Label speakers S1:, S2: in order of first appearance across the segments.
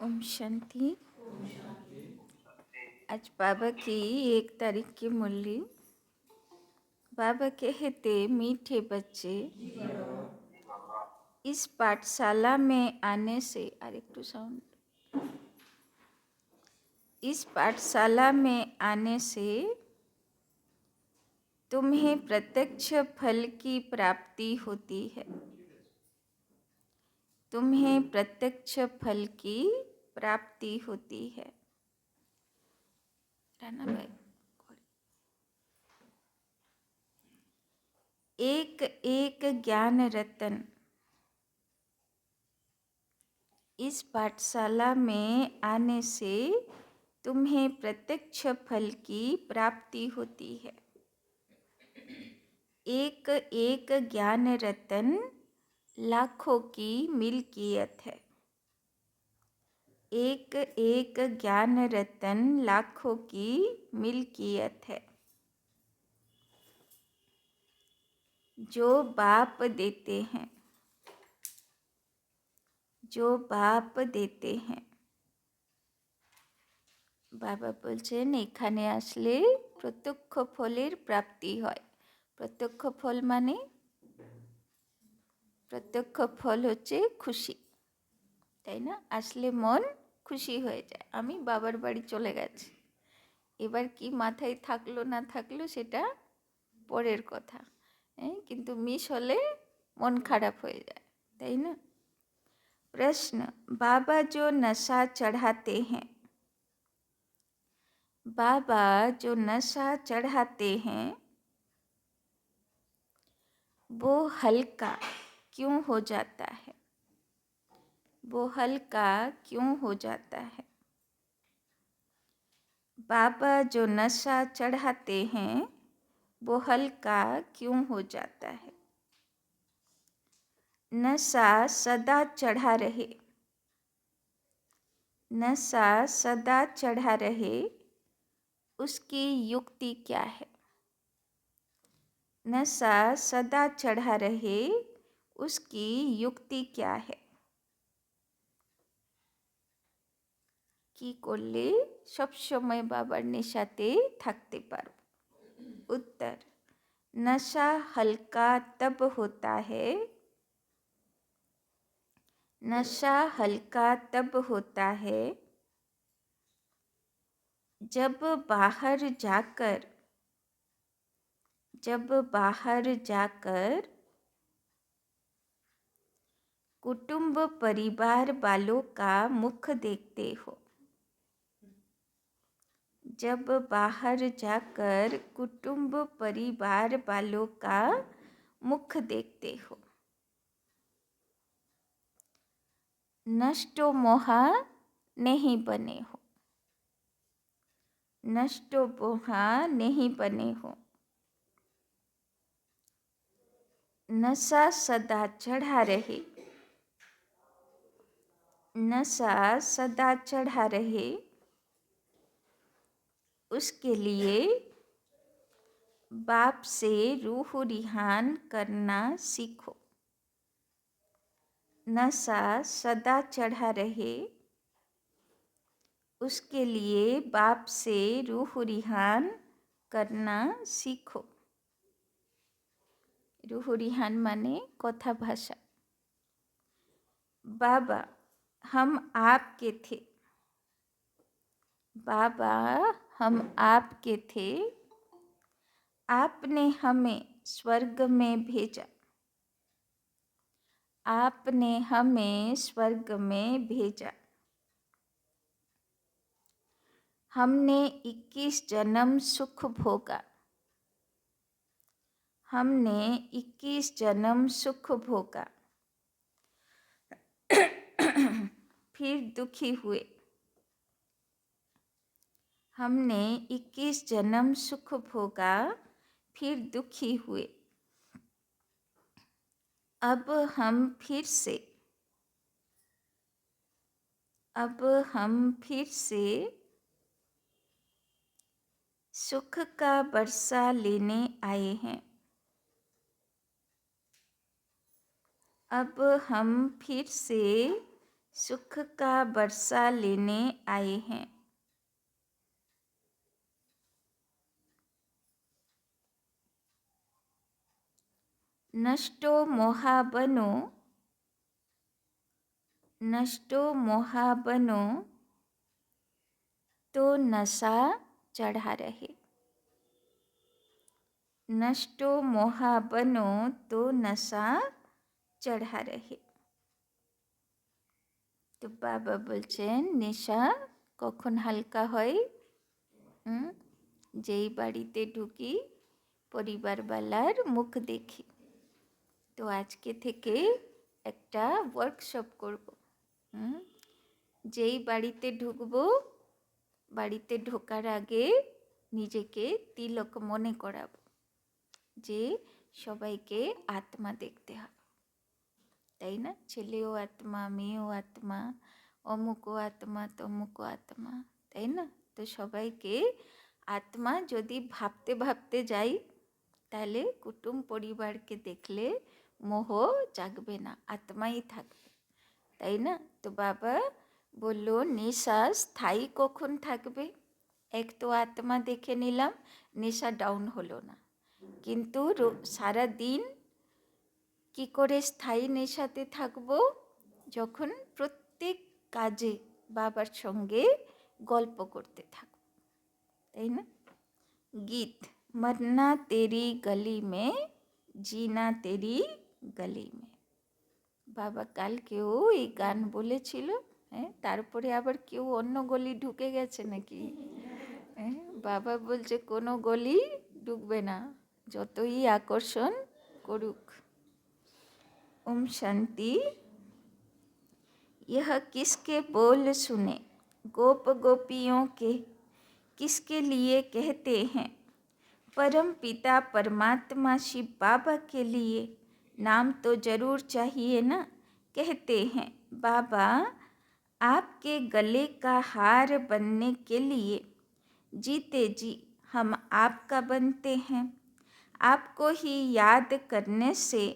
S1: ओम शांति। आज बाबा की 1 तारीख की मुरली। बाबा कहते, मीठे बच्चे, इस पाठशाला में आने से इस पाठशाला में आने से तुम्हें प्रत्यक्ष फल की प्राप्ति होती है। तुम्हें प्रत्यक्ष फल की प्राप्ति होती है। राना भाई, एक एक ज्ञान रतन इस पाठशाला में आने से तुम्हें प्रत्यक्ष फल की प्राप्ति होती है। एक एक ज्ञान रतन लाखों की मिल्कियत है। एक एक ज्ञान रतन लाखों की मिल्कियत है। जो बाप देते हैं, जो बाप देते हैं। बाबा बोलছেন এখানে আসলে প্রত্যক্ষ ফলের প্রাপ্তি হয়। প্রত্যক্ষ ফল মানে প্রত্যক্ষ ফল হচ্ছে খুশি, তাই না? আসলে মন খুশি হয়ে যায়, আমি বাবার বাড়ি চলে গেছি। এবার কি মাথায় থাকলো না থাকলো সেটা পরের কথা, কিন্তু মিস হলে মন খারাপ হয়ে যায়, তাই না? प्रश्न, बाबा जो नशा चढ़ाते हैं, बाबा जो नशा चढ़ाते हैं वो हल्का क्यों हो जाता है? वो हल्का क्यों हो जाता है? बाबा जो नशा चढ़ाते हैं वो हल्का क्यों हो जाता है? नशा सदा चढ़ा रहे, नशा सदा चढ़ा रहे, उसकी युक्ति क्या है? नशा सदा चढ़ा रहे, उसकी युक्ति क्या है? কি করলে সব সময় বাবার নেশাতে থাকতে পারো? उत्तर, नशा हल्का तब होता है, नशा हल्का तब होता है जब बाहर जाकर कुटुंब परिवार वालों का मुख देखते हो। जब बाहर जाकर कुटुंब परिवार वालों का मुख देखते हो। नष्टो मोहा नहीं बने हो, नष्टो मोहा नहीं बने हो। नशा सदा चढ़ा रहे, नशा सदा चढ़ा रहे, उसके लिए बाप से रूह रिहान करना सीखो। नशा सदा चढ़ा रहे, उसके लिए बाप से रूह रिहान करना सीखो। रूह रिहान माने कथा भाषा। बाबा, हम आपके थे, बाबा हम आपके थे, आपने हमें स्वर्ग में भेजा, आपने हमें स्वर्ग में भेजा। हमने 21 जन्म सुख भोगा, हमने 21 जन्म सुख भोगा, फिर दुखी हुए। हमने 21 जन्म सुख भोगा, फिर दुखी हुए। अब हम फिर से सुख का वर्षा लेने आए हैं। अब हम फिर से सुख का बरसा लेने आए हैं। नष्टो मोहाबनो, नष्टो मोहाबनो तो नशा चढ़ा रहे। नष्टो मोहाबनो तो नशा चढ़ा रहे। तो बाबा বলছেন নেশা কখন হালকা হয়? যেই বাড়িতে ঢুকি পরিবারওয়ালার মুখ দেখি। তো আজকে থেকে একটা ওয়ার্কশপ করব। যেই বাড়িতে ঢুকবো, বাড়িতে ঢোকার আগে নিজেকে তিলক মনে করাবো যে সবাইকে আত্মা দেখতে হবে, তাই না? ছেলেও আত্মা, মেয়েও আত্মা, অমুকও আত্মা, তমুকও আত্মা, তাই না? তো সবাইকে আত্মা যদি ভাবতে ভাবতে যাই, তাহলে কুটুম পরিবারকে দেখলে মোহ জাগবে না, আত্মাই থাকবে, তাই না? তো বাবা বললো নেশা স্থায়ী কখন থাকবে? এক তো আত্মা দেখে নিলাম, নেশা ডাউন হলো না, কিন্তু সারা দিন কি করে স্থায়ী নেশাতে থাকবো? যখন প্রত্যেক কাজে বাবার সঙ্গে গল্প করতে থাকবো, তাই না? গীত, মরনা তেরি গলি মে, জিনা তেরি গলি মে। বাবা কালকেও এই গান বলেছিল, হ্যাঁ, তারপরে আবার কেউ অন্য গলি ঢুকে গেছে নাকি? হ্যাঁ, বাবা বলছে কোনো গলি ঢুকবে না, যতই আকর্ষণ করুক। ओम शांति। यह किसके बोल सुने, गोप गोपियों के, किसके लिए कहते हैं? परम पिता परमात्मा शिव बाबा के लिए नाम तो जरूर चाहिए ना। कहते हैं बाबा आपके गले का हार बनने के लिए जीते जी हम आपका बनते हैं। आपको ही याद करने से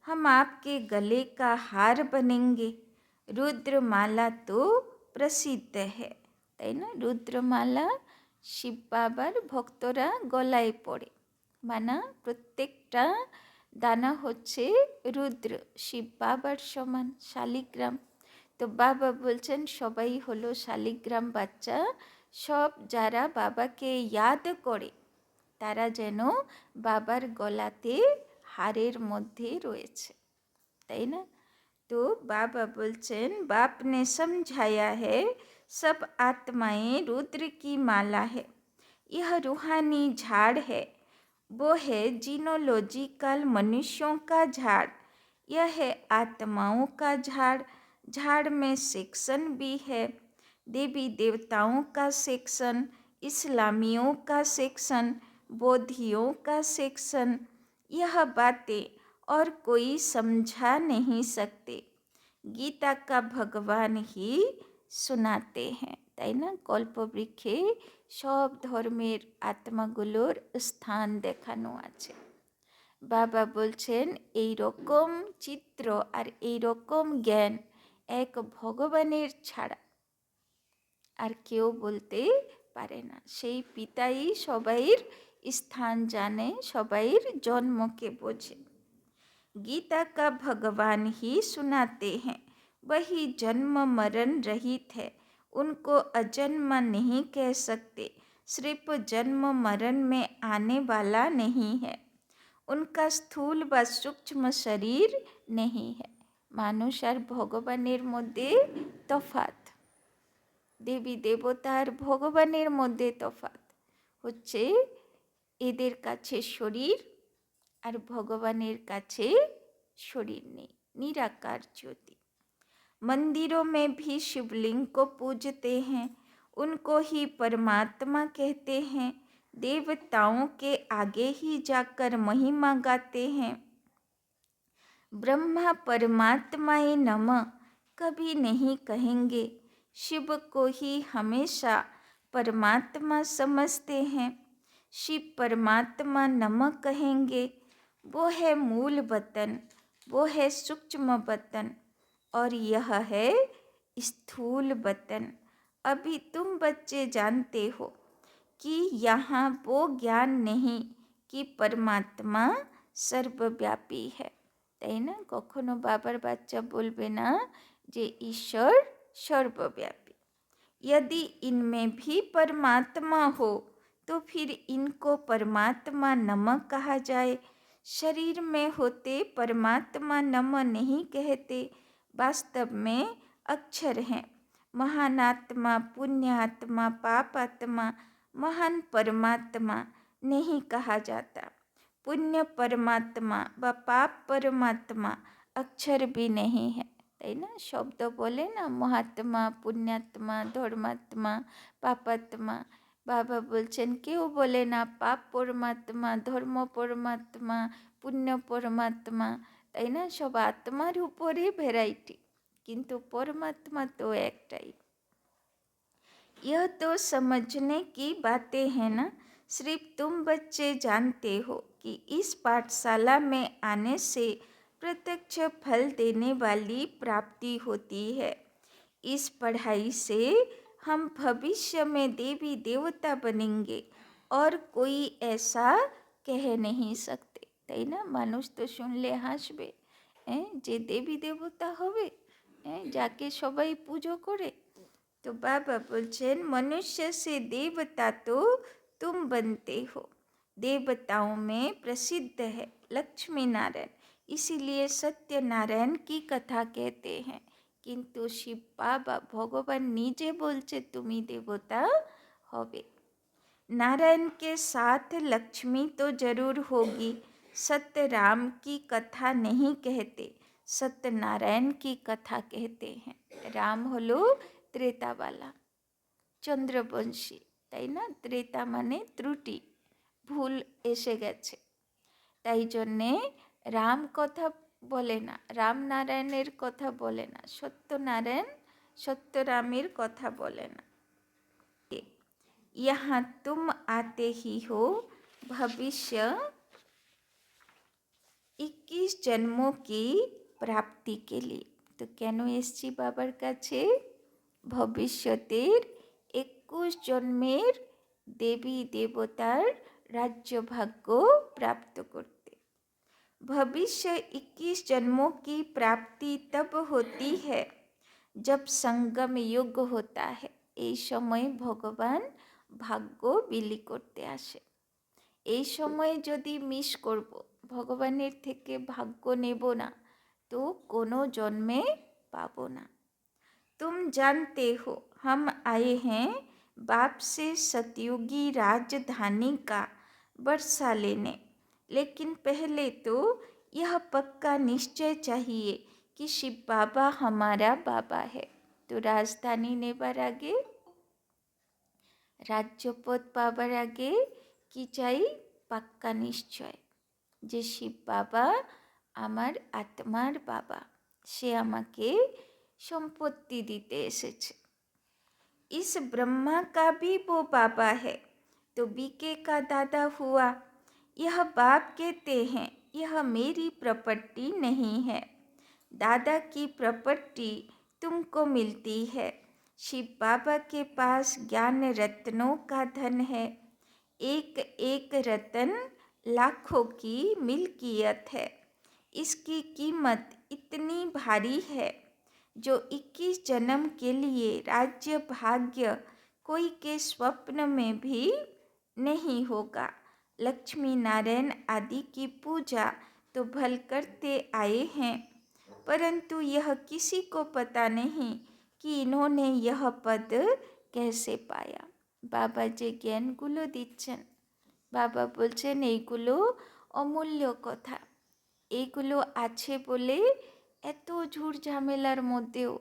S1: हम आपके गले का हार बनेंगे। रुद्रमाला तो प्रसिद्ध है, তাই না? রুদ্রমালা শিব বাবার ভক্তরা গলায় পড়ে, মানা প্রত্যেকটা দানা হচ্ছে রুদ্র, শিব বাবার সমান শালিগ্রাম। তো বাবা বলছেন সবাই হলো শালিগ্রাম বাচ্চা, সব যারা বাবাকে ইয়াদ করে তারা যেন বাবার গলাতে हारेर मध्य রয়েছে, তাই না? तो बाबा बोलचन बाप ने समझाया है सब आत्माएं रुद्र की माला है। यह रूहानी झाड़ है, वो है जीनोलॉजिकल मनुष्यों का झाड़। यह है आत्माओं का झाड़। झाड़ में सेक्शन भी है, देवी देवताओं का सेक्शन, इस्लामियों का सेक्शन, बौद्धियों का सेक्शन। यह बातें और कोई समझा नहीं सकते, गीता का भगवान ही सुनाते हैं, তাই না? কল্পবৃক্ষে সব ধর্মের আত্মাগুলোর স্থান দেখানো আছে। বাবা বলছেন এই রকম চিত্র আর এই রকম জ্ঞান এক ভগবানের ছাড়া আর কেউ বলতে পারে না। সেই পিতাই সবাইর স্থান জানে, সবাইর জন্মকে বোঝে। गीता का भगवान ही सुनाते हैं, वही जन्म मरण रहित है, उनको अजन्म नहीं कह सकते, सिर्फ जन्म मरण में आने वाला नहीं है। उनका स्थूल व सूक्ष्म शरीर नहीं है। মানুষ আর ভগবানের মধ্যে তফাৎ, দেবী দেবতার ভগবানের মধ্যে তফাৎ হচ্ছে এদের কাছে শরীর আর ভগবানের কাছে শরীর নেই, निराकार ज्योति। मंदिरों में भी शिवलिंग को पूजते हैं, उनको ही परमात्मा कहते हैं। देवताओं के आगे ही जाकर महिमा गाते हैं। ब्रह्मा परमात्माए नमः कभी नहीं कहेंगे, शिव को ही हमेशा परमात्मा समझते हैं। शिव परमात्मा नमः कहेंगे, वो है मूल वतन, वो है सूक्ष्म वतन, और यह है स्थूल वतन। अभी तुम बच्चे जानते हो कि यहाँ वो ज्ञान नहीं कि परमात्मा सर्वव्यापी है, তাই না? কখনো বাবার বাচ্চা বলবে না যে ঈশ্বর সর্বব্যাপী। यदि इनमें भी परमात्मा हो तो फिर इनको परमात्मा नम कहा जाए। शरीर में होते परमात्मा नम नहीं कहते, वास्तव में अक्षर हैं। महान आत्मा, पुण्य आत्मा, पाप आत्मा, महान परमात्मा नहीं कहा जाता। पुण्य परमात्मा व पाप परमात्मा अक्षर भी नहीं है, তাই না? শব্দ বলে না, মহাত্মা, পুণ্যাত্মা, ধর্মাত্মা, পাপাত্মা। বাবা বলছেন কেউ বলে না পাপ পরমাত্মা, ধর্ম পরমাত্মা, পুণ্য পরমাত্মা, তাই না? সব আত্মার উপরে ভ্যারাইটি, কিন্তু পরমাত্মা তো একটাই। यह तो समझने की बातें हैं ना। सिर्फ तुम बच्चे जानते हो कि इस पाठशाला में आने से प्रत्यक्ष फल देने वाली प्राप्ति होती है। इस पढ़ाई से हम भविष्य में देवी देवता बनेंगे और कोई ऐसा कह नहीं सकते, তাই না? মানুষ তো শুনলে হাসবে, যে দেবী দেবতা হবে, যাকে সবাই পুজো করে। तो बाबा बोलছেন मनुष्य से देवता तो तुम बनते हो। देवताओं में प्रसिद्ध है लक्ष्मी नारायण, इसीलिए सत्यनारायण की कथा कहते हैं। किंतु शिव बाबा भगवान নিজে বলছে তুমি देवता होगे। नारायण के साथ लक्ष्मी तो जरूर होगी। सत्य राम की कथा नहीं कहते, सत्यनारायण की कथा कहते हैं। राम হলো ত্রেতাওয়ালা, চন্দ্রবংশী, তাই না? ত্রেতা মানে ত্রুটি, ভুল এসে গেছে, তাই জন্যে রাম কথা বলে না, রামনারায়ণের কথা বলে না, সত্যনারায়ণ সত্যরামের কথা বলে না। यहाँ तुम आते ही हो भविष्य 21 जन्मों की प्राप्ति के लिए। तो কেন এসছি বাবার কাছে? ভবিষ্যতের 21 জন্মের দেবী দেবতার রাজ্য ভাগ্য প্রাপ্ত করতে। भविष्य 21 जन्मों की प्राप्ति तब होती है जब संगम युग होता है। এই সময় ভগবান ভাগ্য বিলি করতে আসে। এই সময় যদি মিস করব, ভগবানের থেকে ভাগ্য নেব না, তো কোনো জন্মে পাবো না। तुम जानते हो हम आए हैं बाप से सतयुगी राजधानी का वर्षा लेने, लेकिन पहले तो यह पक्का निश्चय चाहिए कि शिव बाबा हमारा बाबा है। तो राजधानी নেবার আগে, রাজ্যপদ পাবার আগে কি চাই? পাক্কা নিশ্চয় যে শিব বাবা আমার আত্মার বাবা, সে আমাকে সম্পত্তি দিতে এসেছে। इस ब्रह्मा का भी वो बाबा है, तो बीके का दादा हुआ। यह बाप कहते हैं यह मेरी प्रॉपर्टी नहीं है, दादा की प्रॉपर्टी तुमको मिलती है। शिव बाबा के पास ज्ञान रत्नों का धन है। एक एक रतन लाखों की मिल्कियत है। इसकी कीमत इतनी भारी है जो 21 जन्म के लिए राज्य भाग्य कोई के स्वप्न में भी नहीं होगा। लक्ष्मी नारायण आदि की पूजा तो भल करते आए हैं, परंतु यह किसी को पता नहीं कि इन्होंने यह पद कैसे पाया। बाबा যে জ্ঞানগুলো দিচ্ছেন, বাবা বলছেন এইগুলো অমূল্য কথা, এইগুলো আছে বলে এত ঝুট ঝামেলার মধ্যেও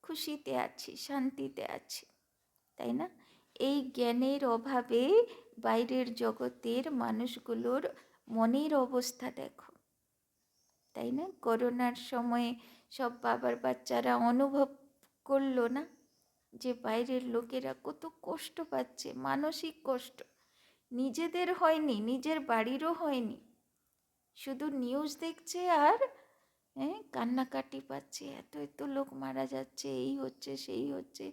S1: খুশিতে আছি, শান্তিতে আছি, তাই না? এই জ্ঞানের অভাবে বাইরের জগতের মানুষগুলোর মনের অবস্থা দেখো, তাই না? করোনার সময়ে সব বাবার বাচ্চারা অনুভব করলো না যে বাইরের লোকেরা কত কষ্ট পাচ্ছে, মানসিক কষ্ট, নিজেদের হয়নি, নিজের বাড়িরও হয়নি, শুধু নিউজ দেখছে আর হ্যাঁ, কান্নাকাটি পাচ্ছে, এত এত লোক মারা যাচ্ছে, এই হচ্ছে সেই হচ্ছে,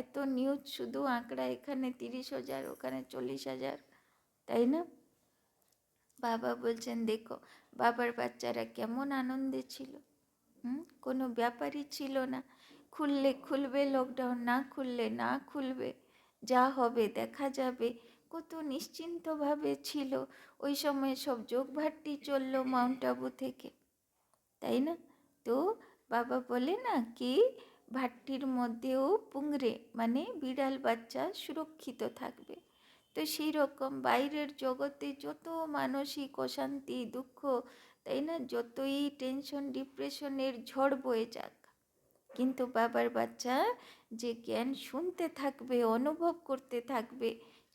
S1: এত নিউজ, শুধু আঁকড়া, এখানে 30,000, ওখানে 40,000, তাই না? বাবা বলছেন দেখো বাবার বাচ্চারা কেমন আনন্দে ছিল, কোনো ব্যাপারই ছিল না। খুললে খুলবে লকডাউন, না খুললে না খুলবে, যা হবে দেখা যাবে, কত নিশ্চিন্তভাবে ছিল। ওই সময় সব যোগভাট্টি চললো মাউন্ট আবু থেকে, তাই না? তো বাবা বলে না কি, ভাট্টির মধ্যেও পুংরে মানে বিড়াল বাচ্চা সুরক্ষিত থাকবে। তো সেই রকম বাইরের জগতে যত মানসিক অশান্তি দুঃখ, তাই না, যতই টেনশন ডিপ্রেশনের ঝড় বয়ে যাক, কিন্তু বাবার বাচ্চা যে জ্ঞান শুনতে থাকবে, অনুভব করতে থাকবে,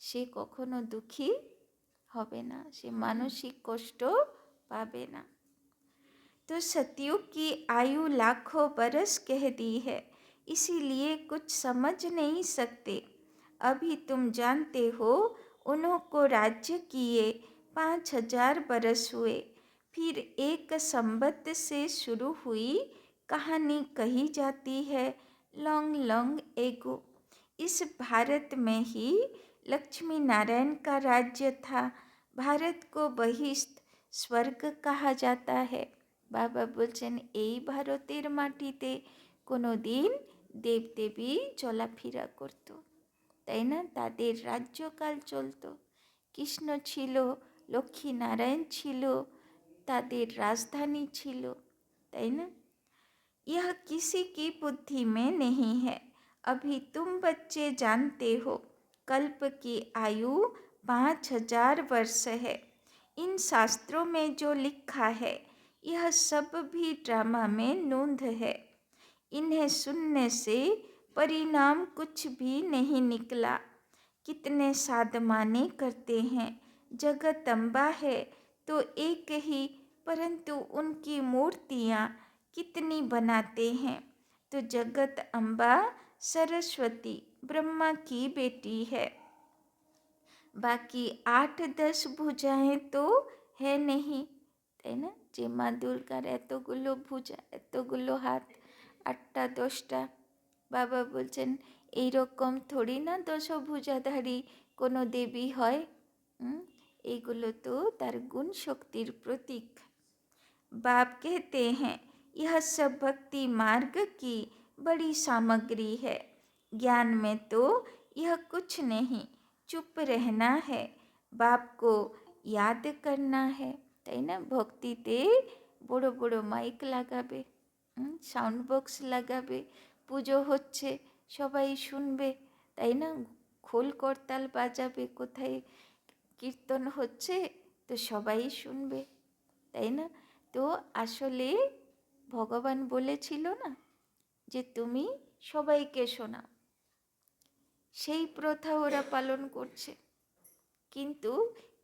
S1: সে কখনো দুঃখী হবে না, সে মানসিক কষ্ট পাবে না। तो सतयुग की आयु लाखों बरस कह दी है, इसीलिए कुछ समझ नहीं सकते। अभी तुम जानते हो, उन्हों को राज्य किए 5,000 बरस हुए। फिर एक संबत से शुरू हुई कहानी कही जाती है, लॉन्ग लॉन्ग एगो। इस भारत में ही लक्ष्मी नारायण का राज्य था। भारत को बहिस्थ स्वर्ग कहा जाता है। বাবা বলছেন এই ভারতের মাটিতে কোনো দিন দেবদেবী চলাফেরা করত, তাই না? তাদের রাজ্যকাল চলতো, কৃষ্ণ ছিল, লক্ষ্মী নারায়ণ ছিল, তাদের রাজধানী ছিল, তাই না? यह किसी की बुद्धि में नहीं है। अभी तुम बच्चे जानते हो, कल्प की आयु 5,000 वर्ष है। इन शास्त्रों में जो लिखा है, यह सब भी ड्रामा में नूंद है। इन्हें सुनने से परिणाम कुछ भी नहीं निकला। कितने साधमाने करते हैं, जगदम्बा है तो एक ही, परंतु उनकी मूर्तियाँ कितनी बनाते हैं। तो जगत अम्बा सरस्वती ब्रह्मा की बेटी है, बाकी 8-10 भुजाएं तो है नहीं, তাই না? যে মা দুর্গার এতগুলো ভুজা, এতগুলো হাত, 8টা 10টা, বাবা বলছেন এইরকম থোড়ি না দশভুজাধারী কোনো দেবী হয়, এইগুলো তো তার গুণ শক্তির প্রতীক। बाप कहते हैं, यह सब भक्ति मार्ग की बड़ी सामग्री है। ज्ञान में तो यह कुछ नहीं, चुप रहना है, बाप को याद करना है, তাই না? ভক্তিতে বড় বড় মাইক লাগাবে, সাউন্ড বক্স লাগাবে, পুজো হচ্ছে সবাই শুনবে, তাই না? খোল করতাল বাজাবে, কোথায় কীর্তন হচ্ছে তো সবাই শুনবে, তাই না? তো আসলে ভগবান বলেছিল না যে তুমি সবাইকে শোনাও, সেই প্রথা ওরা পালন করছে, কিন্তু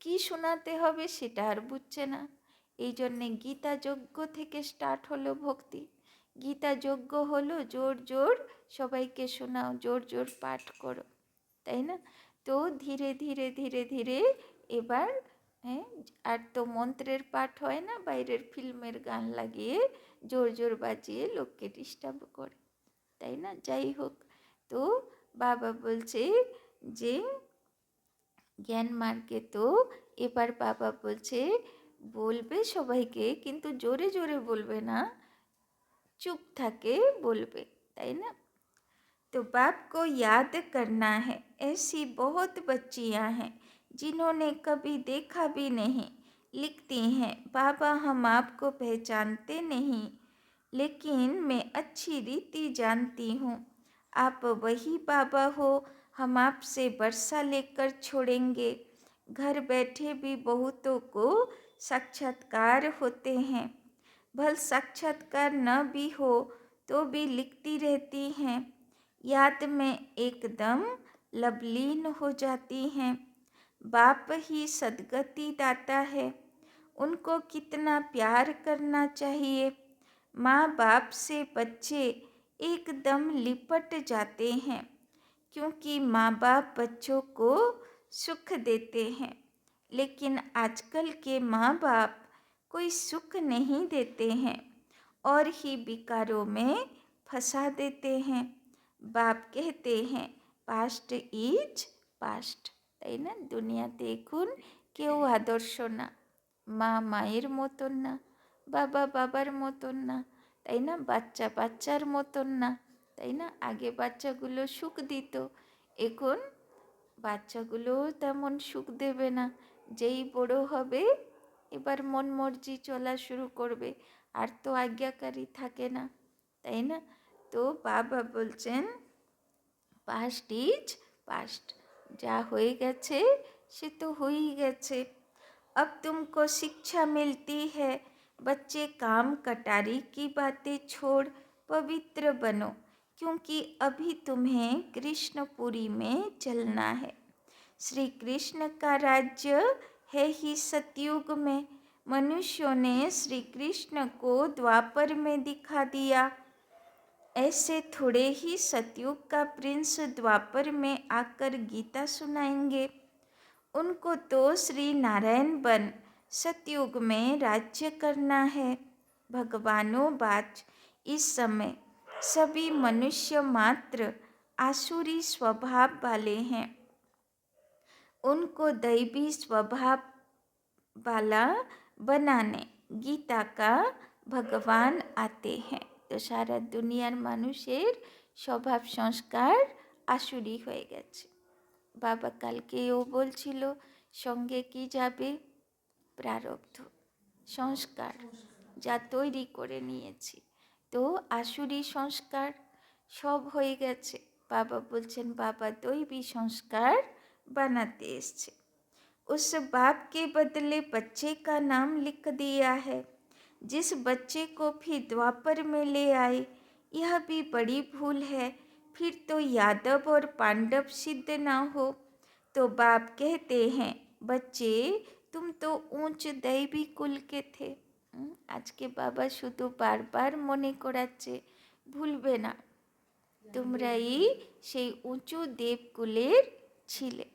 S1: কি শোনাতে হবে সেটা আর বুঝছে না। এই জন্যে গীতা যজ্ঞ থেকে স্টার্ট হলো ভক্তি। গীতা যজ্ঞ হলো জোর জোর সবাইকে শোনাও, জোর জোর পাঠ করো, তাই না? তো ধীরে ধীরে ধীরে ধীরে এবার, হ্যাঁ, আর তো মন্ত্রের পাঠ হয় না, বাইরের ফিল্মের গান লাগিয়ে জোর জোর বাজিয়ে লোককে ডিস্টার্ব করে, তাই না? যাই হোক, তো বাবা বলছে যে জ্ঞান মার্গে তো এবার বাবা বলছে বলবে সবাইকে, কিন্তু জোরে জোরে বলবে না, চুপ থাকে বলবে, তাই না? तो बाप को याद करना है। ऐसी बहुत बच्चियां हैं जिन्होंने कभी देखा भी नहीं, लिखती हैं, बाबा हम आपको पहचानते नहीं, लेकिन मैं अच्छी रीति जानती हूँ, आप वही बाबा हो, हम आपसे वर्षा लेकर छोड़ेंगे। घर बैठे भी बहुतों को साक्षात्कार होते हैं, भल साक्षात्कार न भी हो तो भी लिखती रहती हैं, याद में एकदम लवलीन हो जाती हैं। बाप ही सद्गति दाता है, उनको कितना प्यार करना चाहिए। माँ बाप से बच्चे एकदम लिपट जाते हैं, क्योंकि माँ बाप बच्चों को सुख देते हैं, लेकिन आजकल के माँ बाप कोई सुख नहीं देते हैं, और ही विकारों में फंसा देते हैं। बाप कहते हैं पास्ट इज पास्ट, তাই না? দুনিয়াতে এখন কেউ আদর্শ না, মা মায়ের মতন না, বাবা বাবার মতন না, তাই না? বাচ্চা বাচ্চার মতন না, তাই না? আগে বাচ্চাগুলো সুখ দিত, এখন বাচ্চাগুলো তেমন সুখ দেবে না। যেই বড় হবে এবার মন মর্জি চলা শুরু করবে, আর তো আজ্ঞাকারী থাকে না, তাই না? তো বাবা বলছেন পাস্ট ইজ পাস্ট, যা হয়ে গেছে সে তো হয়েই গেছে। अब तुमको शिक्षा मिलती है, बच्चे काम कटारी की बातें छोड़ पवित्र बनो, क्योंकि अभी तुम्हें कृष्णपुरी में चलना है। श्री कृष्ण का राज्य है ही सतयुग में। मनुष्यों ने श्री कृष्ण को द्वापर में दिखा दिया, ऐसे थोड़े ही सतयुग का प्रिंस द्वापर में आकर गीता सुनाएंगे। उनको तो श्री नारायण बन सतयुग में राज्य करना है। भगवानों बाच इस समय सभी मनुष्य मात्र आसुरी स्वभाव वाले हैं, उनको दैवी स्वभाव वाला बनाने गीता का भगवान आते हैं। তো সারা দুনিয়ার মানুষের স্বভাব সংস্কার আসুরি হয়ে গেছে। বাবা কালকেও বলছিল সঙ্গে কি যাবে? প্রারব্ধ, সংস্কার যা তৈরি করে নিয়েছি। তো আসুরি সংস্কার সব হয়ে গেছে। বাবা বলছেন বাবা দৈবী সংস্কার বানাতে এসছে। उस बाप के बदले बच्चे का नाम लिख दिया है। जिस बच्चे को फिर द्वापर में ले आए, यह भी बड़ी भूल है। फिर तो यादव और पांडव सिद्ध ना हो। तो बाप कहते हैं बच्चे तुम तो ऊंच दैवी कुल के थे। आज के बाबा शुद्ध बार बार मने कराচ্ছে भूलबे ना, তোমরাই সেই উঁচু দেবকুলের ছিলে।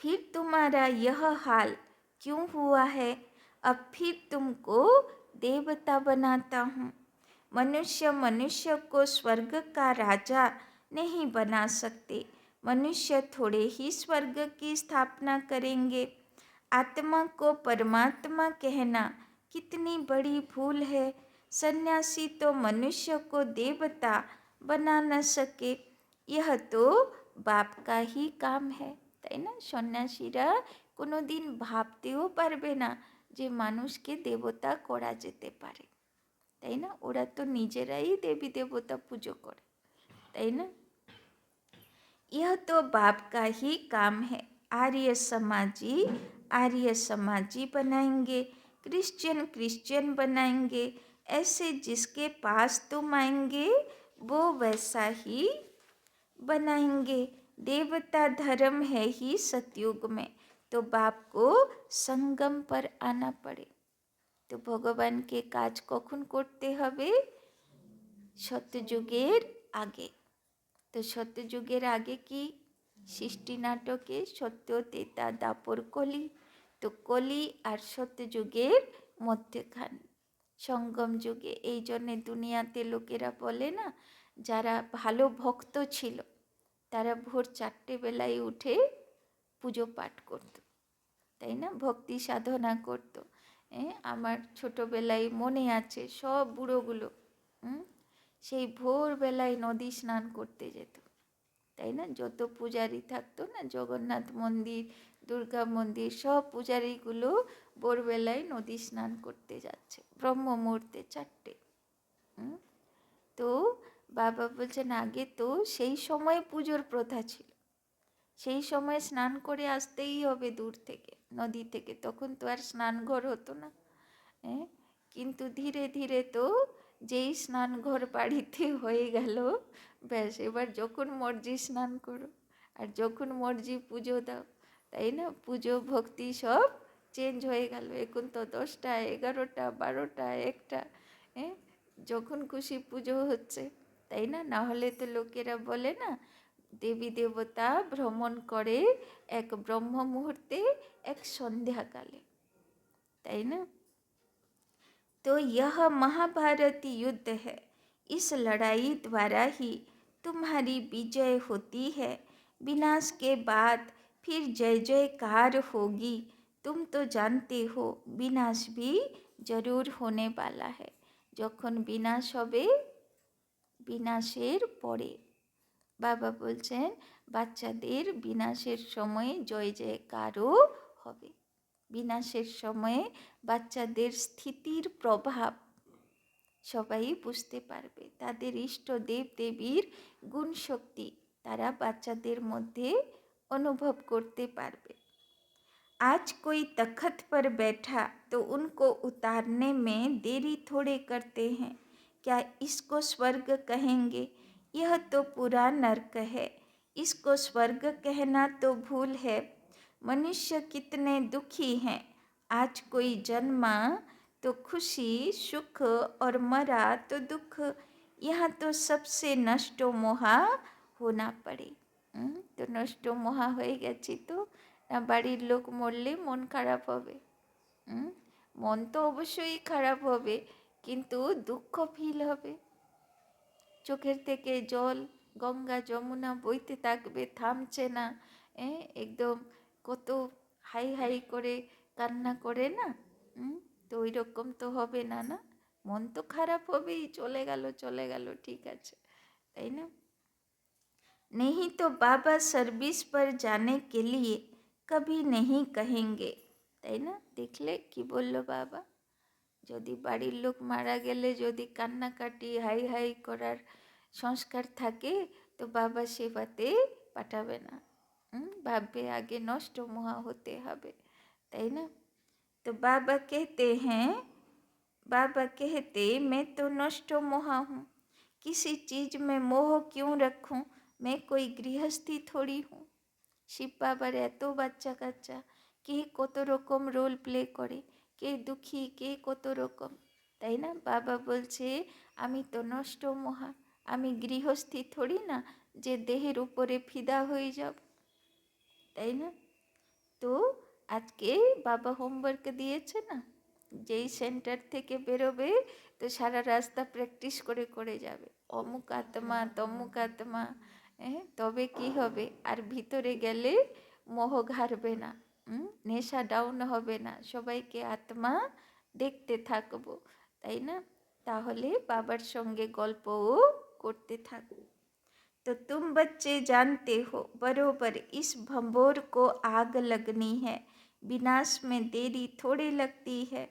S1: फिर तुम्हारा यह हाल क्यों हुआ है? अब फिर तुमको देवता बनाता हूँ। मनुष्य मनुष्य को स्वर्ग का राजा नहीं बना सकते। मनुष्य थोड़े ही स्वर्ग की स्थापना करेंगे। आत्मा को परमात्मा कहना कितनी बड़ी भूल है। सन्यासी तो मनुष्य को देवता बना न सके, यह तो बाप का ही काम है। তাই না? সন্ন্যাসীরা কোনো দিন ভাবতেও পারবে না যে মানুষকে দেবতা করা যেতে পারে, তাই না? ওরা তো নিজেরাই দেবী দেবতা পুজো করে, তাই না? यह तो बाप का ही काम है। आर्य समाजी बनाएंगे, क्रिश्चियन क्रिश्चियन बनाएंगे। ऐसे जिसके पास तुम आएंगे वो वैसा ही बनाएंगे। देवता धर्म है ही सतयुग में, तो बाप को संगम पर आना पड़े। তো ভগবানকে কাজ কখন করতে হবে? সত্যযুগের আগে। তো সত্যযুগের আগে কি? সৃষ্টি নাটকে সত্য তেতা দাপর কলি, তো কলি আর সত্যযুগের মধ্যখানে সঙ্গম যুগে। এই জন্যে দুনিয়াতে লোকেরা বলে না, যারা ভালো ভক্ত ছিল তারা ভোর 4টে বেলায় উঠে পুজো পাঠ করত, তাই না? ভক্তি সাধনা করত। আমার ছোটোবেলায় মনে আছে সব বুড়োগুলো সেই ভোরবেলায় নদী স্নান করতে যেত, তাই না? যত পূজারি থাকতো না, জগন্নাথ মন্দির, দুর্গা মন্দির, সব পূজারিগুলো ভোরবেলায় নদী স্নান করতে যাচ্ছে ব্রহ্ম মুহূর্তে 4টে। তো বাবা বলছেন আগে তো সেই সময় পুজোর প্রথা ছিল, সেই সময় স্নান করে আসতেই হবে দূর থেকে, নদী থেকে। তখন তো আর স্নানঘর হতো না। কিন্তু ধীরে ধীরে তো যেই স্নানঘর বাড়িতে হয়ে গেল, ব্যাস এবার যখন মর্জি স্নান করো আর যখন মর্জি পুজো দাও, তাই না? পুজো ভক্তি সব চেঞ্জ হয়ে গেল। এখন তো 10টা 11টা 12টা 1টা যখন খুশি পুজো হচ্ছে, তাই না? না হলে তো লোকেরা বলে না দেবী দেবতা ভ্রমণ করে এক ব্রহ্ম মুহূর্তে এক সন্ধ্যাকালে, তাই না? तो यह महाभारत युद्ध है। इस लड़ाई द्वारा ही तुम्हारी विजय होती है। विनाश के बाद फिर जय जयकार होगी। तुम तो जानते हो विनाश भी जरूर होने वाला है। যখন বিনাশ হবে, বিনাশের পরে বাবা বলছেন বাচ্চাদের বিনাশের সময়ে জয় জয়কারও হবে। বিনাশের সময়ে বাচ্চাদের স্থিতির প্রভাব সবাই বুঝতে পারবে। তাদের ইষ্ট দেব দেবীর গুণ শক্তি তারা বাচ্চাদের মধ্যে অনুভব করতে পারবে। आज कोई तख्त पर बैठा तो उनको उतारने में देरी थोड़े करते हैं। क्या इसको स्वर्ग कहेंगे? यह तो पूरा नर्क है। इसको स्वर्ग कहना तो भूल है। मनुष्य कितने दुखी हैं। आज कोई जन्मा तो खुशी सुख और मरा तो दुख। यहाँ तो सबसे नष्ट मोहा होना पड़े। तो नष्ट मोहा हो गेছি তো না বাড়ির লোক মরলে মন খারাপ হবে? মন তো অবশ্যই খারাপ হবে, কিন্তু দুঃখ ফিল হবে। চোখের থেকে জল গঙ্গা যমুনা বইতে থাকবে, থামছে না। একদম কত হাই হাই করে কান্না করে না, তো ওই রকম তো হবে না, না? মন তো খারাপ হবেই, চলে গেল ঠিক আছে, তাই না? नहीं तो बाबा सर्विस पर जाने के लिए कभी नहीं कहेंगे, তাই না? দেখলে কি বলল বাবা? যদি বাড়ির লোক মারা গেলে যদি কান্নাকাটি হাই হাই করার সংস্কার থাকে তো বাবা সেবাতে পাঠাবে না। ভাববে আগে নষ্ট মোহা হতে হবে, তাই না? तो बाबा कहते मैं तो नष्ट मोहा हूँ। किसी चीज में मोह क्यों रखूं? मैं कोई गृहस्थी थोड़ी हूँ। শিব বাবার এত বাচ্চা কাচ্চা, কে কত রকম রোল প্লে করে, কে দুঃখী, কে কত রকম, তাই না? বাবা বলছে আমি তো নষ্ট মহা, আমি গৃহস্থী থরি না যে দেহের উপরে ফিদা হয়ে যাব, তাই না? তো আজকে বাবা হোমওয়ার্ক দিয়েছে না, যেই সেন্টার থেকে বেরোবে তো সারা রাস্তা প্র্যাকটিস করে করে যাবে, অমুক আত্মা তমুক আত্মা, তবে কি হবে? আর ভিতরে গেলে মোহ ঘাড়বে না, নেশা ডাউন হবে না, সবাইকে আত্মা দেখতে থাকবো, তাই না? তাহলে বাবার সঙ্গে গল্পও করতে থাকবো। तो तुम बच्चे जानते हो बरोबर इस भंबोर को आग लगनी है। विनाश में देरी थोड़ी लगती है।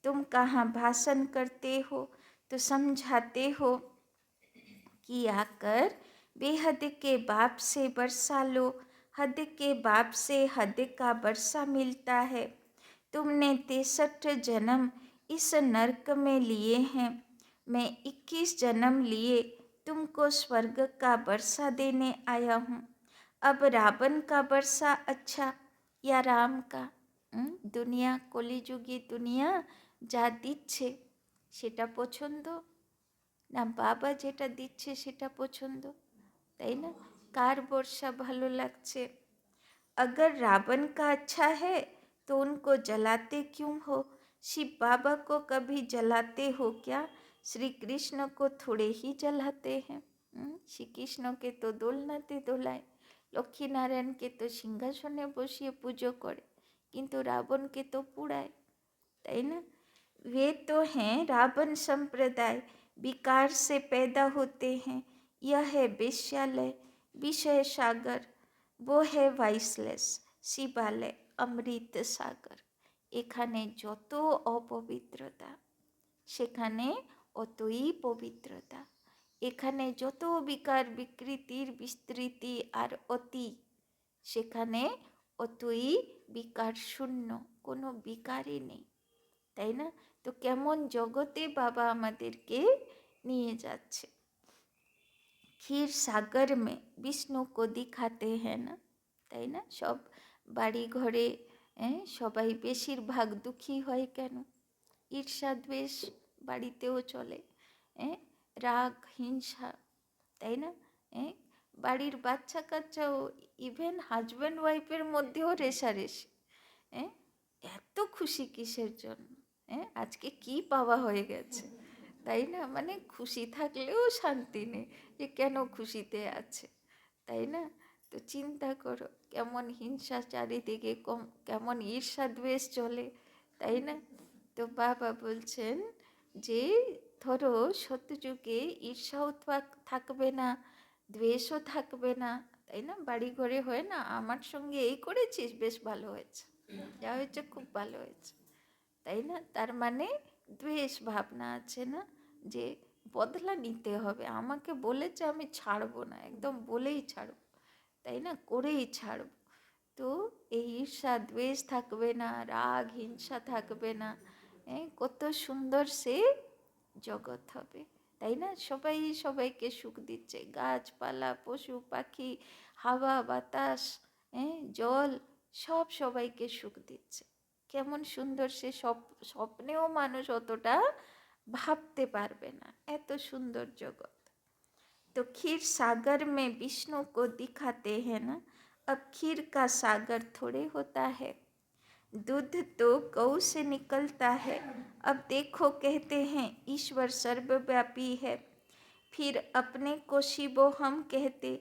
S1: तुम कहाँ भाषण करते हो तो समझाते हो कि आकर बेहद के बाप से बरसा लो। हद के बाप से हद का बरसा मिलता है। तुमने 63 जन्म इस नरक में लिए हैं। मैं 21 जन्म लिए तुमको स्वर्ग का बरसा देने आया हूँ। अब रावण का बरसा अच्छा या राम का? দুনিয়া কলিযুগী দুনিয়া যা দিচ্ছে সেটা পছন্দ না বাবা যেটা দিচ্ছে সেটা পছন্দ, তাই না? কার বর্ষা ভালো লাগছে? अगर रावण का अच्छा है तो उनको जलाते क्यों हो? शिव बाबा को कभी जलाते हो क्या? श्री कृष्ण को थोड़े ही जलाते हैं। श्री कृष्ण के तो দোলনাতে দোলায়, লক্ষ্মী নারায়ণকে তো সিংহাসনে বসিয়ে পুজো করে, কিন্তু রাবণকে তো পুড়ায়, তাই না? वे तो हैं रावण संप्रदाय, विकार से पैदा होते हैं। यह है वेश्यालय, विषय सागर, वो है वाइसलेस শিবালয়, অমৃত সাগর। এখানে যত অপবিত্রতা সেখানে অতই পবিত্রতা। এখানে যত বিকার বিকৃতির বিস্তৃতি আর অতি সেখানে অতই বিকার শূন্য, কোনো বিকারই নেই, তাই না? তো কেমন জগতে বাবা আমাদেরকে নিয়ে যাচ্ছে। ক্ষীর সাগর মে বিষ্ণু কো দিখাতে হ্যাঁ না, তাই না? সব বাড়ি ঘরে সবাই বেশিরভাগ দুঃখী হয় কেন? ঈর্ষা দ্বেষ বাড়িতেও চলে, রাগ হিংসা, তাই না? বাড়ির বাচ্চা কাচ্চাও, ইভেন হাজব্যান্ড ওয়াইফের মধ্যেও রেষারেষি। এত খুশি কিসের জন্য? হ্যাঁ, আজকে কি পাওয়া হয়ে গেছে, তাই না? মানে খুশি থাকলেও শান্তি নেই, যে কেন খুশিতে আছে, তাই না? তো চিন্তা করো কেমন হিংসা চারিদিকে, কেমন ঈর্ষা দ্বেষ চলে, তাই না? তো বাবা বলছেন যে ধরো সত্যযুগে ঈর্ষাও থাকবে না, দ্বেষও থাকবে না, তাই না? বাড়ি ঘরে হয় না, আমার সঙ্গে এই করেছিস, বেশ ভালো হয়েছে, যা হয়েছে খুব ভালো হয়েছে, তাই না? তার মানে দ্বেষ ভাবনা আছে না, যে বদলা নিতে হবে, আমাকে বলেছে আমি ছাড়বো না, একদম বলেই ছাড়বো, তাই না? করেই ছাড়বো। তো এই ঈর্ষা দ্বেষ থাকবে না, রাগ হিংসা থাকবে না, কত সুন্দর সে জগৎ হবে, তাই না? সবাই সবাইকে সুখ দিচ্ছে, গাছপালা পশু পাখি হাওয়া বাতাস, জল, সব সবাইকে সুখ দিচ্ছে, কেমন সুন্দর সে স্বপ্নেও মানুষ অতটা ভাবতে পারবে না, এত সুন্দর জগৎ। तो खीर सागर में विष्णु को दिखाते हैं ना, अब खीर का सागर थोड़े होता है, दूध तो गौ से निकलता है, अब देखो कहते हैं ईश्वर सर्वव्यापी है, फिर अपने को शिवो हम कहते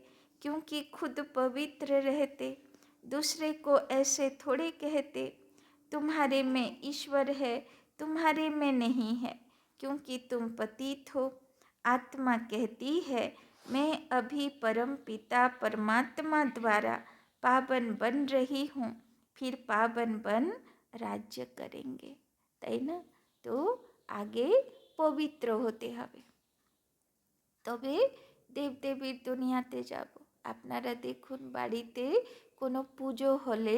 S1: क्योंकि खुद पवित्र रहते, दूसरे को ऐसे थोड़े कहते, तुम्हारे में ईश्वर है तुम्हारे में नहीं है, क्योंकि तुम पतित हो। आत्मा कहती है मैं अभी परम पिता परमात्मा द्वारा पावन बन रही हूँ, फिर पावन बन राज्य करेंगे, তাই না? তো আগে পবিত্র হতে হবে, তবে দেবদেবীর দুনিয়াতে যাব। আপনারা দেখুন বাড়িতে কোনো পুজো হলে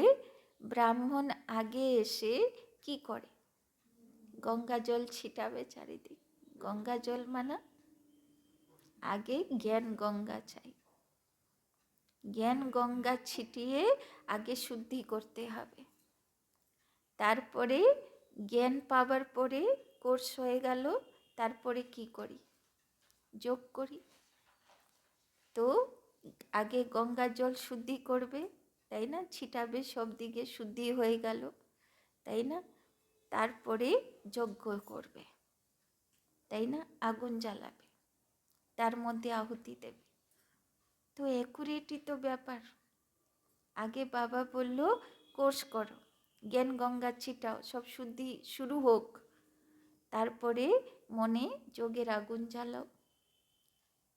S1: ব্রাহ্মণ আগে এসে কি করে, গঙ্গা জল ছিটাবে চারিদিক, গঙ্গা জল মানে আগে জ্ঞান গঙ্গা চাই, জ্ঞান গঙ্গা ছিটিয়ে আগে শুদ্ধি করতে হবে, তারপরে জ্ঞান পাওয়ার পরে কোর্স হয়ে গেল, তারপরে কি করি, যোগ করি। তো আগে গঙ্গা জল শুদ্ধি করবে, তাই না? ছিটাবে, সব দিকে শুদ্ধি হয়ে গেল, তাই না? তারপরে যজ্ঞ করবে, তাই না? আগুন জ্বালাবে, তার মধ্যে আহুতি দেবে। তো অ্যাকুরেটই তো ব্যাপার। আগে বাবা বলল কোর্স করো, জ্ঞান গঙ্গা ছিটাও, সব শুদ্ধি শুরু হোক, তারপরে মনে যোগের আগুন জ্বালাও,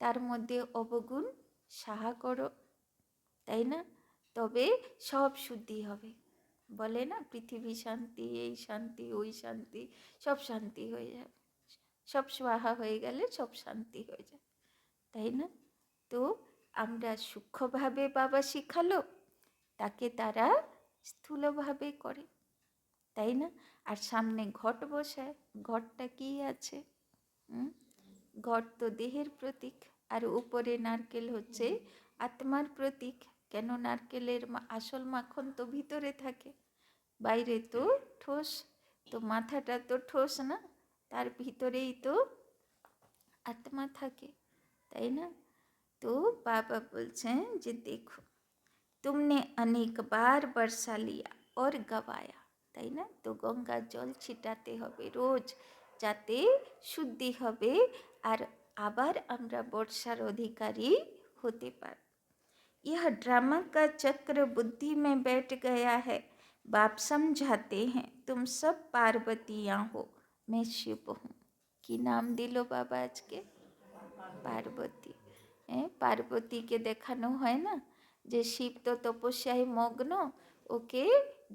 S1: তার মধ্যে অবগুণ সাহা করো, তাই না? তবে সব শুদ্ধি হবে। বলে না পৃথিবী শান্তি, এই শান্তি ওই শান্তি, সব শান্তি হয়ে যাবে, সব স্বাহা হয়ে গেলে সব শান্তি হয়ে যাবে, তাই না? তো আমরা সূক্ষ্মভাবে বাবা শিখালো, তাকে তারা স্থূলভাবে করে, তাই না? আর সামনে ঘট বসায়, ঘটটা কি আছে, ঘট তো দেহের প্রতীক, আর উপরে নারকেল হচ্ছে আত্মার প্রতীক। কেন নারকেলের আসল মাখন তো ভিতরে থাকে, বাইরে তো ঠোস, তো মাথাটা তো ঠোস না, তার ভিতরেই তো আত্মা থাকে, তাই না? তো বাবা বলছেন যে দেখো तुमने अनेक बार बरसा लिया और गवाया, তাই না? তো গঙ্গার জল ছিটাতে হবে রোজ, যাতে শুদ্ধি হবে, আর আবার আমরা বর্ষার অধিকারী হতে পারি। यह ड्रामा का चक्र बुद्धि में बैठ गया है, बाप समझाते हैं तुम सब पार्वतियाँ हो, मैं शिव हूँ। কি নাম দিল বাবা আজকে? পার্বতী। পার্বতীকে দেখানো হয় না যে শিব তো তপস্যায় মগ্ন, ওকে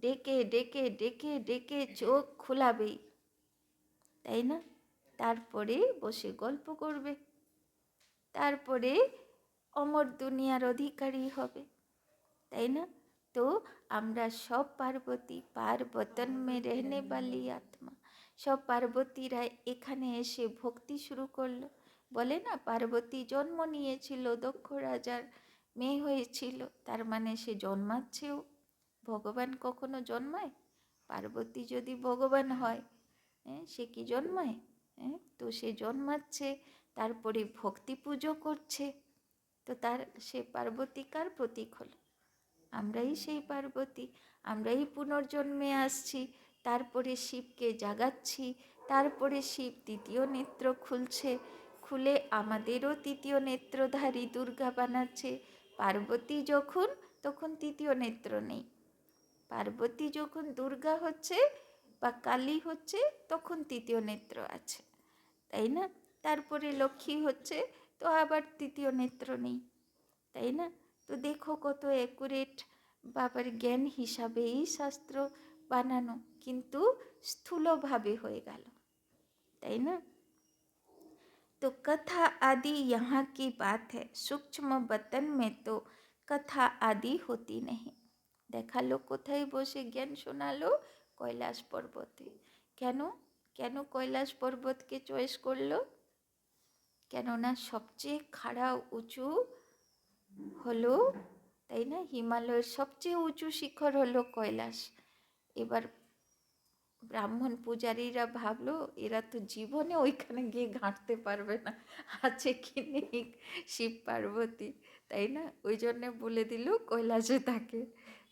S1: ডেকে ডেকে ডেকে ডেকে চোখ খোলাবেই, তাই না? তারপরে বসে গল্প করবে, তারপরে অমর দুনিয়ার অধিকারী হবে, তাই না? তো আমরা সব পার্বতী, পার্বতন মে রহনে বালি আত্মা, সব পার্বতীরা এখানে এসে ভক্তি শুরু করলো। বলে না পার্বতী জন্ম নিয়েছিল, দক্ষ রাজার মেয়ে হয়েছিল, তার মানে সে জন্মাচ্ছেও। ভগবান কখনো জন্মায়? পার্বতী যদি ভগবান হয়, সে কি জন্মায়? তো সে জন্মাচ্ছে, তারপরে ভক্তি পুজো করছে, তো তার সে পার্বতী কার প্রতীক হলো? আমরাই সেই পার্বতী, আমরাই পুনর্জন্মে আসছি, তারপরে শিবকে জাগাচ্ছি, তারপরে শিব তৃতীয় নেত্র খুলছে, খুলে আমাদেরও তৃতীয় নেত্রধারী দুর্গা বানাচ্ছে। পার্বতী যখন, তখন তৃতীয় নেত্র নেই। পার্বতী যখন দুর্গা হচ্ছে বা কালী হচ্ছে, তখন তৃতীয় নেত্র আছে, তাই না? তারপরে লক্ষ্মী হচ্ছে, তো আবার তৃতীয় নেত্র নেই, তাই না? তো দেখো কত অ্যাকুরেট বাবার জ্ঞান হিসাবেই শাস্ত্র বানানো, কিন্তু স্থূলভাবে হয়ে গেল, তাই না? तो कथा आदि यहाँ की बात है, सूक्ष्म बतन में तो कथा आदि होती नहीं। দেখালো কোথায় বসে জ্ঞান শোনালো? কৈলাস পর্বতে। কেন? কেন কৈলাস পর্বতকে চয়েস করলো? কেননা সবচেয়ে খাড়া উঁচু হলো, তাই না? হিমালয়ের সবচেয়ে উঁচু শিখর হলো কৈলাস। এবার ব্রাহ্মণ পূজারীরা ভাবলো এরা তো জীবনে ওইখানে গিয়ে ঘাঁটতে পারবে না, আছে কি নেই শিব পার্বতী, তাই না? ওই জন্যে বলে দিল কৈলাসে থাকে,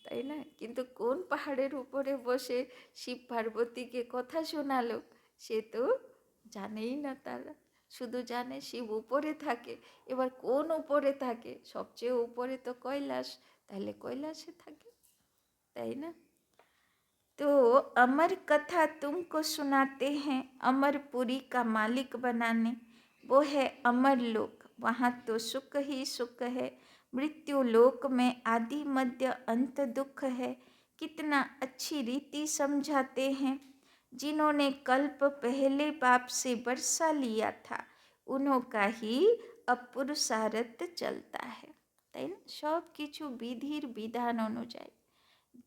S1: তাই না? কিন্তু কোন পাহাড়ের উপরে বসে শিব পার্বতীকে কথা শোনালো সে তো জানেই না তারা, শুধু জানে শিব উপরে থাকে। এবার কোন উপরে থাকে? সবচেয়ে উপরে তো কৈলাস, তাহলে কৈলাসে থাকে, তাই না? तो अमर कथा तुमको सुनाते हैं, अमरपुरी का मालिक बनाने, वो है अमर लोक, वहाँ तो सुख ही सुख है, मृत्यु लोक में आदि मध्य अंत दुख है। कितना अच्छी रीति समझाते हैं, जिन्होंने कल्प पहले बाप से बरसा लिया था उन्हों का ही अब पुरुषार्थ चलता है, তাই না? সব কিছু বিধির বিধান অনুযায়ী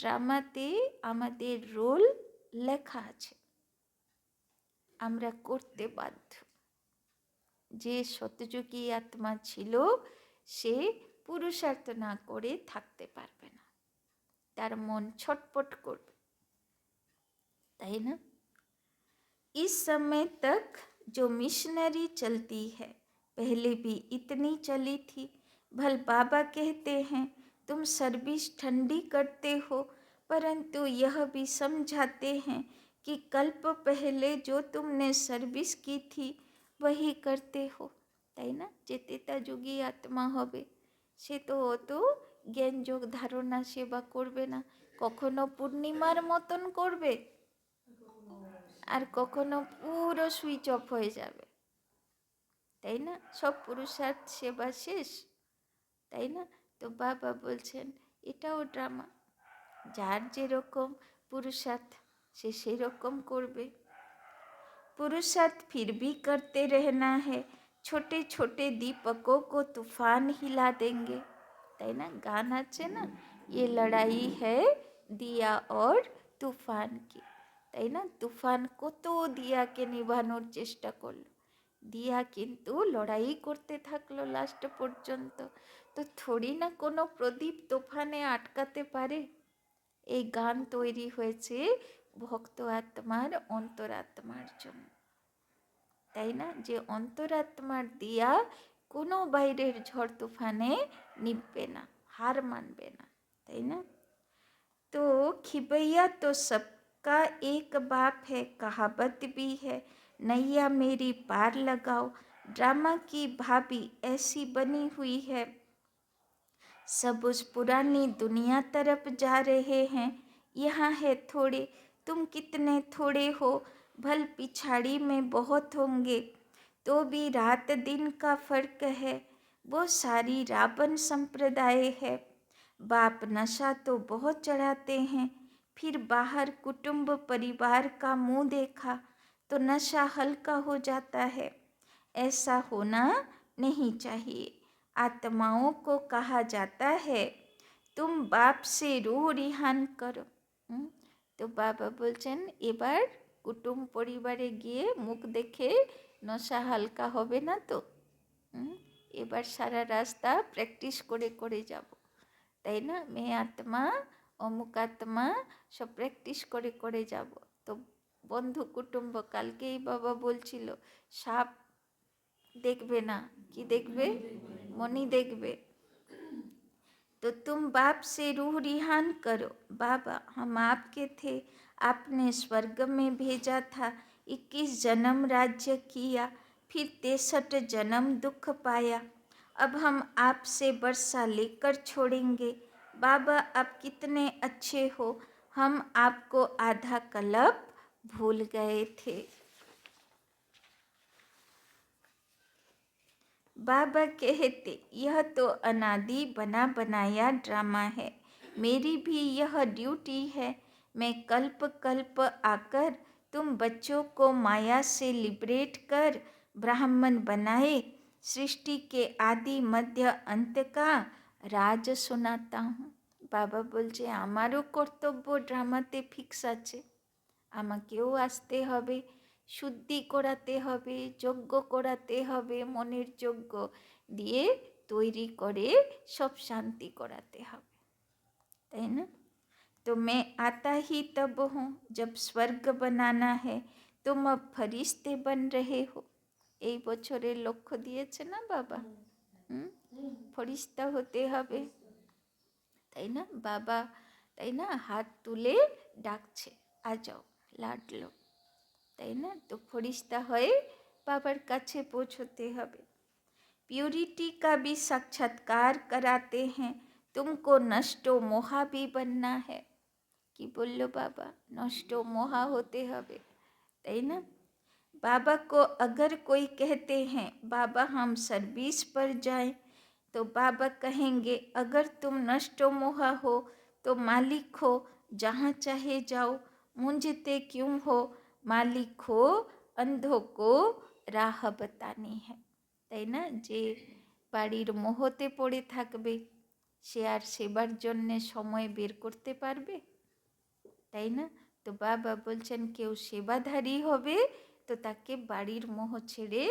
S1: ড্রামাতে আমাদের রোল লেখা আছে, আমরা করতে বাধ্য। যে সত্যযুগী আত্মা ছিল সে পুরুষার্থ না করে থাকতে পারবে না, তার মন ছটপট করবে, তাই না? इस समय तक जो मिशनरी चलती है पहले भी इतनी चली थी। भल बाबा कहते हैं तुम सर्विस ठंडी करते हो, परंतु यह भी समझाते हैं कि कल्प पहले जो तुमने सर्विस की थी वही करते हो, তাই না? যে তেতাযুগী আত্মা হবে সে তো অত জ্ঞানযোগ ধারণা সেবা করবে না, কখনো পূর্ণিমার মতন করবে আর কখনো পুরো সুইচ অফ হয়ে যাবে, তাই না? সব পুরুষার্থ সেবা শেষ, তাই না? তো বাবা বলছেন এটাও ড্রামা, যার যেরকম পুরুষার্থ সে সেই রকম করবে। पुरुषार्थ फिर भी करते रहना है, छोटे छोटे दीपकों को तूफान हिला देंगे, তাই না? গান আছে না, ये लड़ाई है दिया और तूफान की, তাই না? তুফান কত দিয়াকে নিভানোর চেষ্টা করলো, দিয়া কিন্তু লড়াই করতে থাকলো লাস্ট পর্যন্ত। তো থোড়ি না কোনো প্রদীপ তুফানে আটকাতে পারে। এই গান তৈরি হয়েছে ভক্ত আত্মার অন্তরাত্মার জন্য, তাই না? যে অন্তরাত্মার দিয়া কোনো বাইরের ঝড় তুফানে নিববে না, হার মানবে না, তাই না? तो खिबैया तो सबका एक बाप है, कहावत भी है, नैया मेरी पार लगाओ, ड्रामा की भाभी ऐसी बनी हुई है। सब उस पुरानी दुनिया तरफ जा रहे हैं, यहाँ है थोड़े, तुम कितने थोड़े हो, भल पिछाड़ी में बहुत होंगे, तो भी रात दिन का फर्क है, वो सारी रावण संप्रदाय है। बाप नशा तो बहुत चढ़ाते हैं, फिर बाहर कुटुंब परिवार का मुंह देखा तो नशा हल्का हो जाता है, ऐसा होना नहीं चाहिए। आत्माओं को कहा जाता है तुम बाप से रूह रिहान करो। তো বাবা বলছেন এবার কুটুম পরিবারে গিয়ে মুখ দেখে নশা হালকা হবে না তো, এবার সারা রাস্তা প্র্যাকটিস করে করে যাব, তাই না? মেয়ে আত্মা অমুক আত্মা সব প্র্যাকটিস করে করে যাব। তো বন্ধু কুটুম্ব কালকেই বাবা বলছিল সাপ দেখবে না, কি দেখবে? মণি দেখবে। तो तुम बाप से रूह रिहान करो। बाबा, हम आपके थे, आपने स्वर्ग में भेजा था, 21 जन्म राज्य किया, फिर 63 जन्म दुख पाया, अब हम आपसे बरसा लेकर छोड़ेंगे। बाबा, आप कितने अच्छे हो, हम आपको आधा कल्प भूल गए थे। बाबा कहते, यह तो अनादि बना बनाया ड्रामा है, मेरी भी यह ड्यूटी है। मैं कल्प कल्प आकर तुम बच्चों को माया से लिबरेट कर ब्राह्मण बनाए, सृष्टि के आदि मध्य अंत का राज सुनाता हूँ। বাবা বলছে আমারও কর্তব্য ড্রামাতে ফিক্স আছে, আমাকেও আসতে হবে, শুদ্ধি করাতে হবে, যজ্ঞ করাতে হবে, মনের যজ্ঞ দিয়ে তৈরি করে সব শান্তি করাতে হবে, তাই না? तो मैं आता ही तब हूँ जब स्वर्ग बनाना है, तुम अब फरिश्ते बन रहे हो। এই বছরের লক্ষ্য দিয়েছে না বাবা, ফরিস্তা হতে হবে, তাই না? বাবা তাই না হাত তুলে ডাকছে, আ যাও লাডলো, তাই না? তো ফরিস্তা হয়ে বাবার কাছে পৌঁছতে হবে। प्योरिटी का भी साक्षात्कार कराते हैं, तुमको नष्टो मोहा भी बनना है। कि बोलो बाबा, नष्टो मोहा होते हवे, ताई ना? बाबा को अगर कोई कहते हैं बाबा हम सर्विस पर जाएं, तो बाबा कहेंगे अगर तुम नष्टो मोहा हो तो मालिक हो, जहाँ चाहे जाओ, मूंझते क्यों हो, मालिक हो, अंधों को राह बतानी है, তাই না? যে বাড়ির মোহতে পড়ে থাকবে সে আর সেবার জন্যে সময় বের করতে পারবে, তাই না? তো বাবা বলছেন কেউ সেবাধারী হবে তো তাকে বাড়ির মোহ ছেড়ে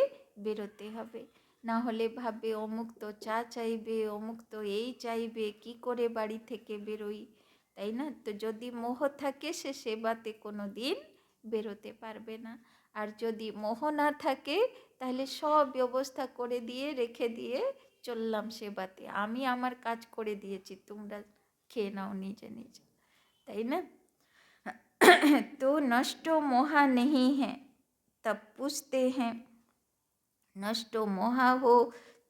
S1: বেরোতে হবে, না হলে ভাবে অমুক তো চা চাইবে, অমুক তো এই চাইবে, কি করে বাড়ি থেকে বেরোই, তাই না? তো যদি মোহ থাকে সে সেবাতে কোনো দিন বেরোতে পারবে না। আর যদি মোহ না থাকে তাহলে সব ব্যবস্থা করে দিয়ে রেখে দিয়ে চললাম সেবাতে, আমি আমার কাজ করে দিয়েছি, তোমরা খেয়ে নাও নিজে নিজে, তাই না? तो नष्टो मोहा नहीं है, तब पूछते हैं नष्टो मोहा हो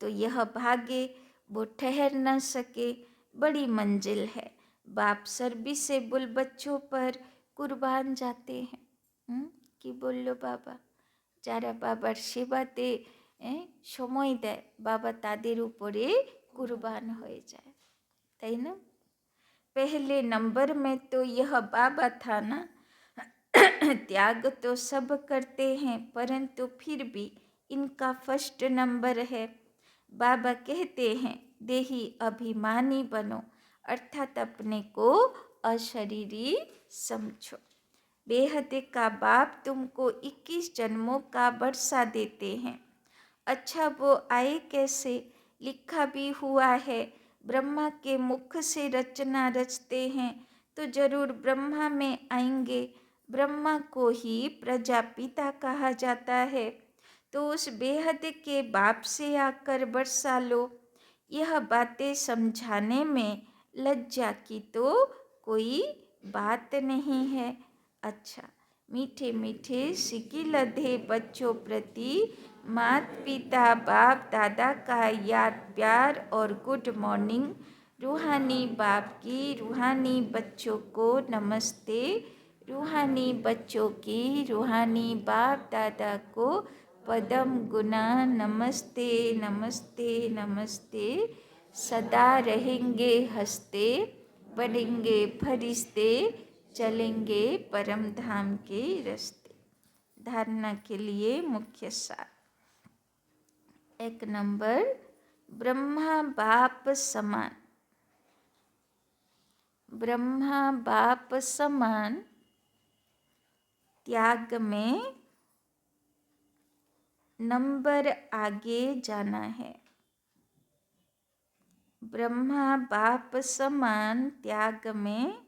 S1: तो यह भागे, वो ठहर न सके, बड़ी मंजिल है। बाप सर्विसेबल बच्चों पर कुर्बान जाते हैं। कि बोलो बाबा, যারা বাবার সেবাতে সময় দেয় বাবা তাদের উপরে কুরবান হয়ে যায়, তাই না? पहले नंबर में तो यह बाबा था ना, त्याग तो सब करते हैं परंतु फिर भी इनका फर्स्ट नंबर है। बाबा कहते हैं देही अभिमानी बनो, अर्थात अपने को अशरीरी समझो। बेहद का बाप तुमको 21 जन्मों का बरसा देते हैं। अच्छा वो आए कैसे, लिखा भी हुआ है, ब्रह्मा के मुख से रचना रचते हैं तो जरूर ब्रह्मा में आएंगे। ब्रह्मा को ही प्रजापिता कहा जाता है, तो उस बेहद के बाप से आकर बरसा लो। यह बातें समझाने में लज्जा की तो कोई बात नहीं है। अच्छा, मीठे मीठे सिकी लधे बच्चों प्रति मात पिता बाप दादा का याद प्यार और गुड मॉर्निंग। रूहानी बाप की रूहानी बच्चों को नमस्ते, रूहानी बच्चों की रूहानी बाप दादा को पदम गुना नमस्ते नमस्ते नमस्ते। सदा रहेंगे हंसते, बढ़ेंगे फरिश्ते, चलेंगे परम धाम के रास्ते। धारणा के लिए मुख्य सार। 1 नंबर, ब्रह्मा बाप समान, ब्रह्मा बाप समान त्याग में नंबर आगे जाना है। ब्रह्मा बाप समान त्याग में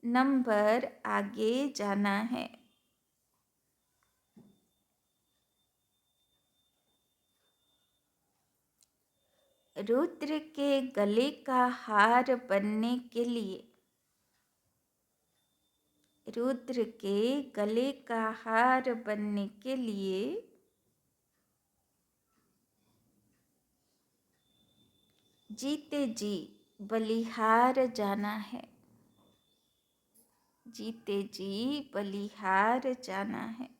S1: नंबर आगे जाना है। रुद्र के गले का हार बनने के लिए, रुद्र के गले का हार बनने के लिए जीते जी बलिहार जाना है, जीते जी बलिहार जाना है।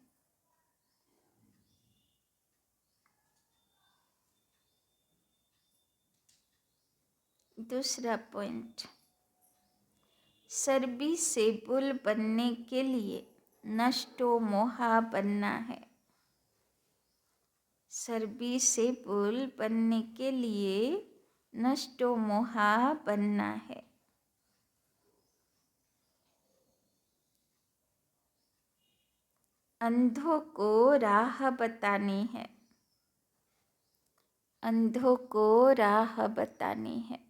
S1: दूसरा पॉइंट, सर्बी से बुल बनने के लिए नष्टो मोहा बनना है, सर्बी से बुल बनने के लिए नष्टो मोहा बनना है। अंधों को राह बतानी है, अंधों को राह बतानी है।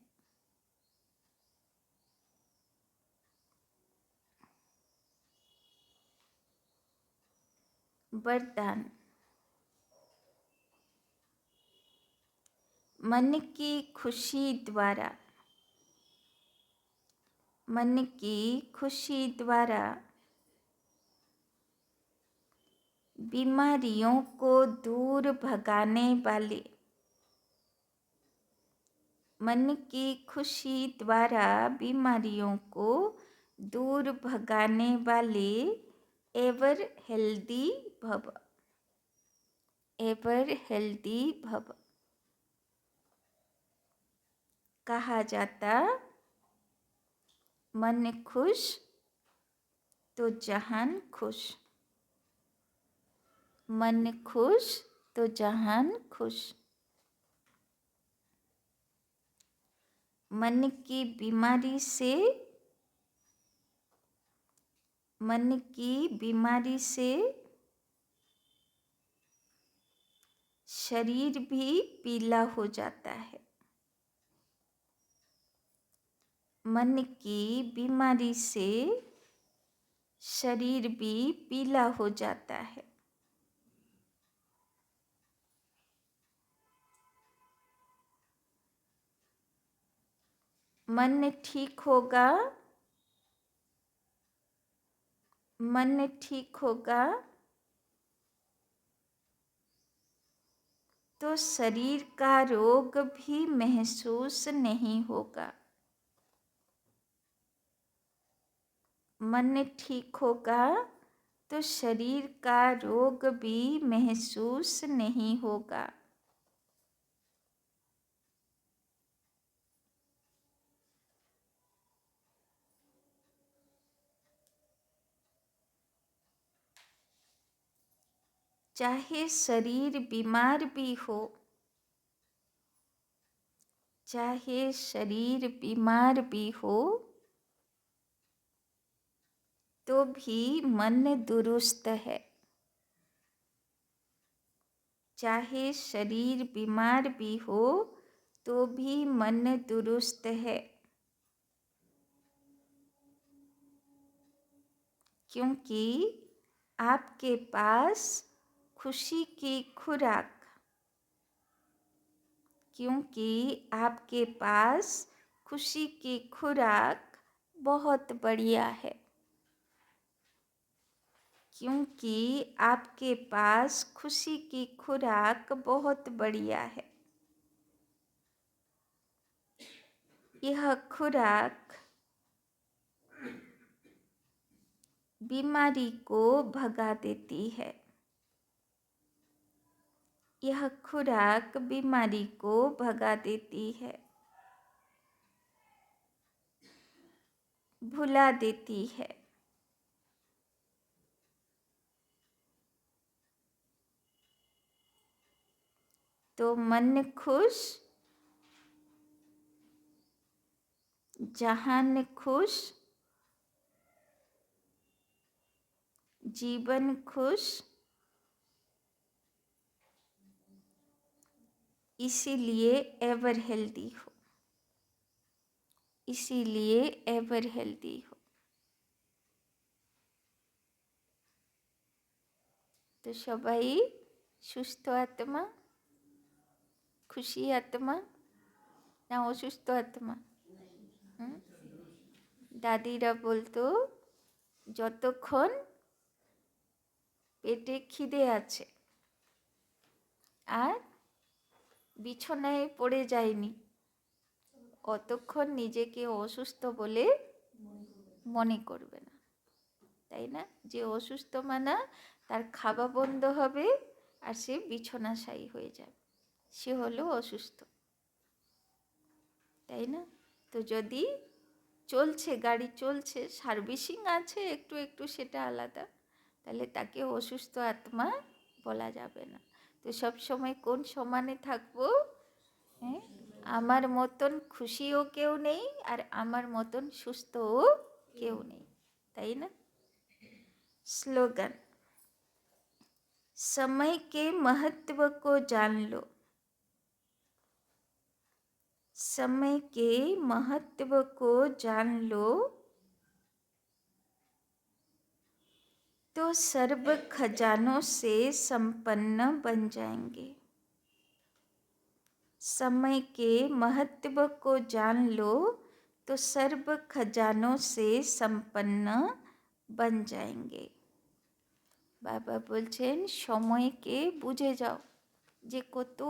S1: वरदान, मन की खुशी द्वारा, मन की खुशी द्वारा बीमारियों को दूर भगाने वाले, मन की खुशी द्वारा बीमारियों को दूर भगाने वाले एवर हेल्दी भव, एवर हेल्दी भव। कहा जाता, मन खुश तो जहान खुश, मन खुश तो जहान खुश। मन की बीमारी से, मन की बीमारी से शरीर भी पीला हो जाता है, मन की बीमारी से शरीर भी पीला हो जाता है। मन ठीक होगा, मन ठीक होगा तो शरीर का रोग भी महसूस नहीं होगा, मन ठीक होगा तो शरीर का रोग भी महसूस नहीं होगा। चाहे शरीर बीमार भी हो, चाहे शरीर बीमार भी हो तो भी मन दुरुस्त है, चाहे शरीर बीमार भी हो तो भी मन दुरुस्त है। क्योंकि आपके पास खुशी की खुराक, क्योंकि आपके पास खुशी की खुराक बहुत बढ़िया है, क्योंकि आपके पास खुशी की खुराक बहुत बढ़िया है। यह खुराक बीमारी को भगा देती है, यह खुराक बीमारी को भगा देती है, भुला देती है। तो मन खुश, जहान खुश, जीवन खुश, इसीलिए एवर हेल्दी हो, इसीलिए एवर हेल्दी हो। तो सबाई सुस्थ आत्मा, खुशी आत्मा, না অসুস্থ আত্মা? হুম? দাদিরা বলতো যতক্ষণ পেটে খিদে আছে আর বিছানায় পড়ে যায়নি অতক্ষণ নিজেকে অসুস্থ বলে মনে করবে না, তাই না? যে অসুস্থ মানা তার খাওয়া বন্ধ হবে আর সে বিছানাশায়ী হয়ে যাবে, সে হলো অসুস্থ, তাই না? তো যদি চলছে, গাড়ি চলছে, সার্ভিসিং আছে একটু একটু, সেটা আলাদা, তাহলে তাকে অসুস্থ আত্মা বলা যাবে না। তো সব সময় কোন সমানে থাকবো? হ্যাঁ, আমার মতন খুশিও কেউ নেই আর আমার মতন সুস্থও কেউ নেই, তাই না? स्लोगन, समय के महत्व को जान लो, समय के महत्व को जान लो तो सर्व खजानों से संपन्न बन जाएंगे। समय के महत्व को जान लो तो सर्व खजानों से संपन्न बन जाएंगे। বাবা বলছেন সময়কে বুঝে যাও, যে কত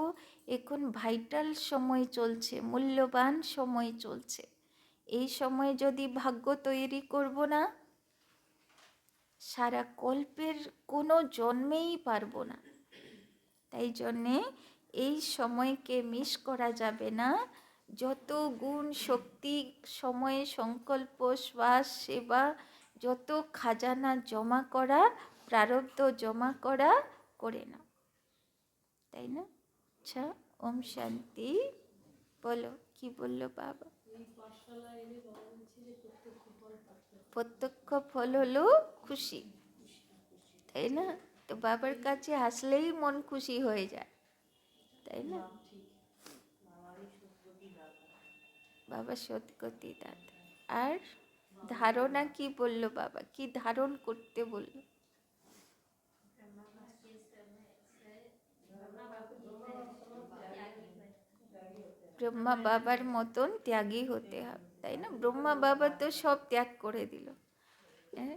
S1: এখন ভাইটাল সময় চলছে, মূল্যবান সময় চলছে। এই সময় যদি ভাগ্য তৈরি করব না, সারা কল্পের কোনো জন্মেই পারবো না। তাই জন্যে এই সময়কে মিস করা যাবে না। যত গুণ শক্তি, সময়, সংকল্প, শ্বাস, সেবা, যত খাজানা জমা করা, প্রারব্ধ জমা করা, করে নাও, তাই না? আচ্ছা, ওম শান্তি। বলো, কি বললো বাবা? প্রত্যক্ষ ফল হলো খুশি, তাই না? তো বাবার কাছে আসলেই মন খুশি হয়ে যায়, তাই না? বাবা সৎগতি দাতা। আর ধারণা কি বললো বাবা? কি ধারণ করতে বললো? ব্রহ্মা বাবার মতন ত্যাগী হতে হবে, তাই না? ব্রহ্মা বাবা তো সব ত্যাগ করে দিল, হ্যাঁ?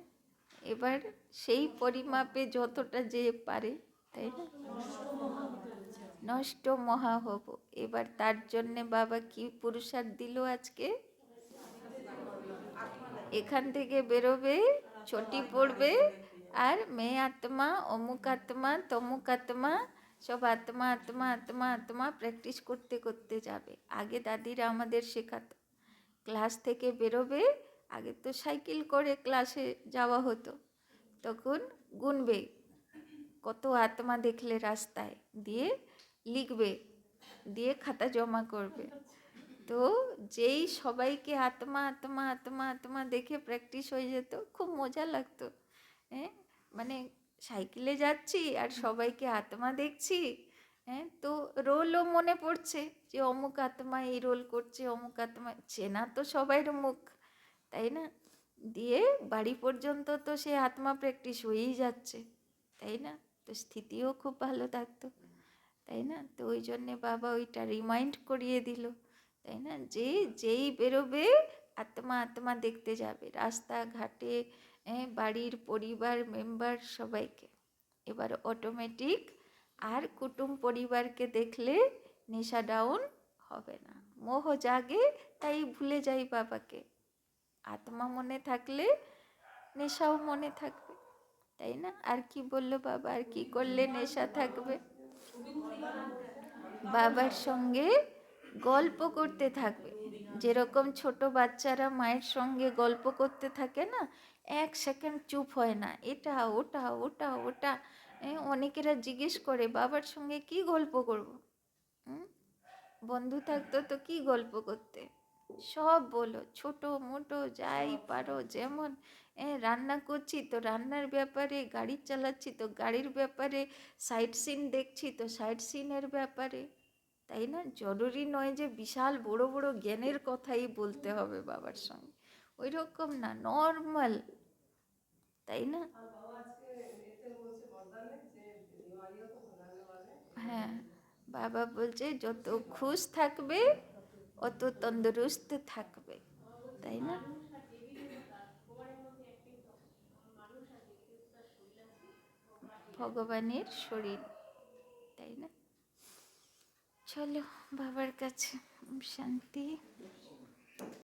S1: এবার সেই পরিমাপে যতটা যে পারে, তাই না? নষ্ট মহা হব। এবার তার জন্যে বাবা কি পুরস্কার দিল আজকে? এখান থেকে বেরোবে, ছটি পড়বে, আর মেয়ে আত্মা, অমুক আত্মা, তমুক আত্মা, সব আত্মা আত্মা আত্মা আত্মা প্র্যাকটিস করতে করতে যাবে। আগে দাদিরা আমাদের শেখাতো, ক্লাস থেকে বেরোবে, আগে তো সাইকেল করে ক্লাসে যাওয়া হতো, তখন গুনবে কত আত্মা দেখলে রাস্তায়, দিয়ে লিখবে, দিয়ে খাতা জমা করবে। তো যেই সবাইকে আত্মা আত্মা আত্মা আত্মা দেখে প্র্যাকটিস হয়ে যেত, খুব মজা লাগতো। হ্যাঁ, মানে সাইকেলে যাচ্ছি আর সবাইকে আত্মা দেখছি, হ্যাঁ, তো রোলও মনে পড়ছে যে অমুক আত্মা এই রোল করছে, অমুক আত্মা, চেনা তো সবাইর মুখ, তাই না? দিয়ে বাড়ি পর্যন্ত তো সে আত্মা প্র্যাকটিস হয়েই যাচ্ছে, তাই না? তো স্থিতিও খুব ভালো থাকতো, তাই না? তো ওই জন্যে বাবা ওইটা রিমাইন্ড করিয়ে দিল, তাই না? যে যেই বেরোবে আত্মা আত্মা দেখতে যাবে, রাস্তাঘাটে, বাড়ির পরিবার মেম্বার সবাইকে। এবার অটোমেটিক আর কুটুম পরিবারকে দেখলে নেশা ডাউন হবে না, মোহ জাগে, তাই ভুলে যাই বাবাকে। আত্মা মনে থাকলে নেশাও মনে থাকবে, তাই না? আর কি বললো বাবা? আর কি করলে নেশা থাকবে? বাবার সঙ্গে গল্প করতে থাকবে, যেরকম ছোট বাচ্চারা মায়ের সঙ্গে গল্প করতে থাকে না, এক সেকেন্ড চুপ হয় না, এটা ওটা ওটা ওটা। অনেকেরা জিজ্ঞেস করে বাবার সঙ্গে কি গল্প করব? বন্ধু থাকতো তো কি গল্প করতে? সব বলো, ছোট মোটো যাই পারো, যেমন রান্না করছি তো রান্নার ব্যাপারে, গাড়ি চালাচ্ছি তো গাড়ির ব্যাপারে, সাইট সিন দেখছি তো সাইট সিনের ব্যাপারে, তাই না? জরুরি নয় যে বিশাল বড় বড় জ্ঞানের কথাই বলতে হবে বাবার সঙ্গে, ওই রকম না, নর্মাল, তাই না? হ্যাঁ, বাবা বলছে যত খুশ থাকবে অত তন্দুরুস্ত থাকবে, তাই না? ভগবানের শরীর, তাই না? চলো বাবার কাছে, শান্তি।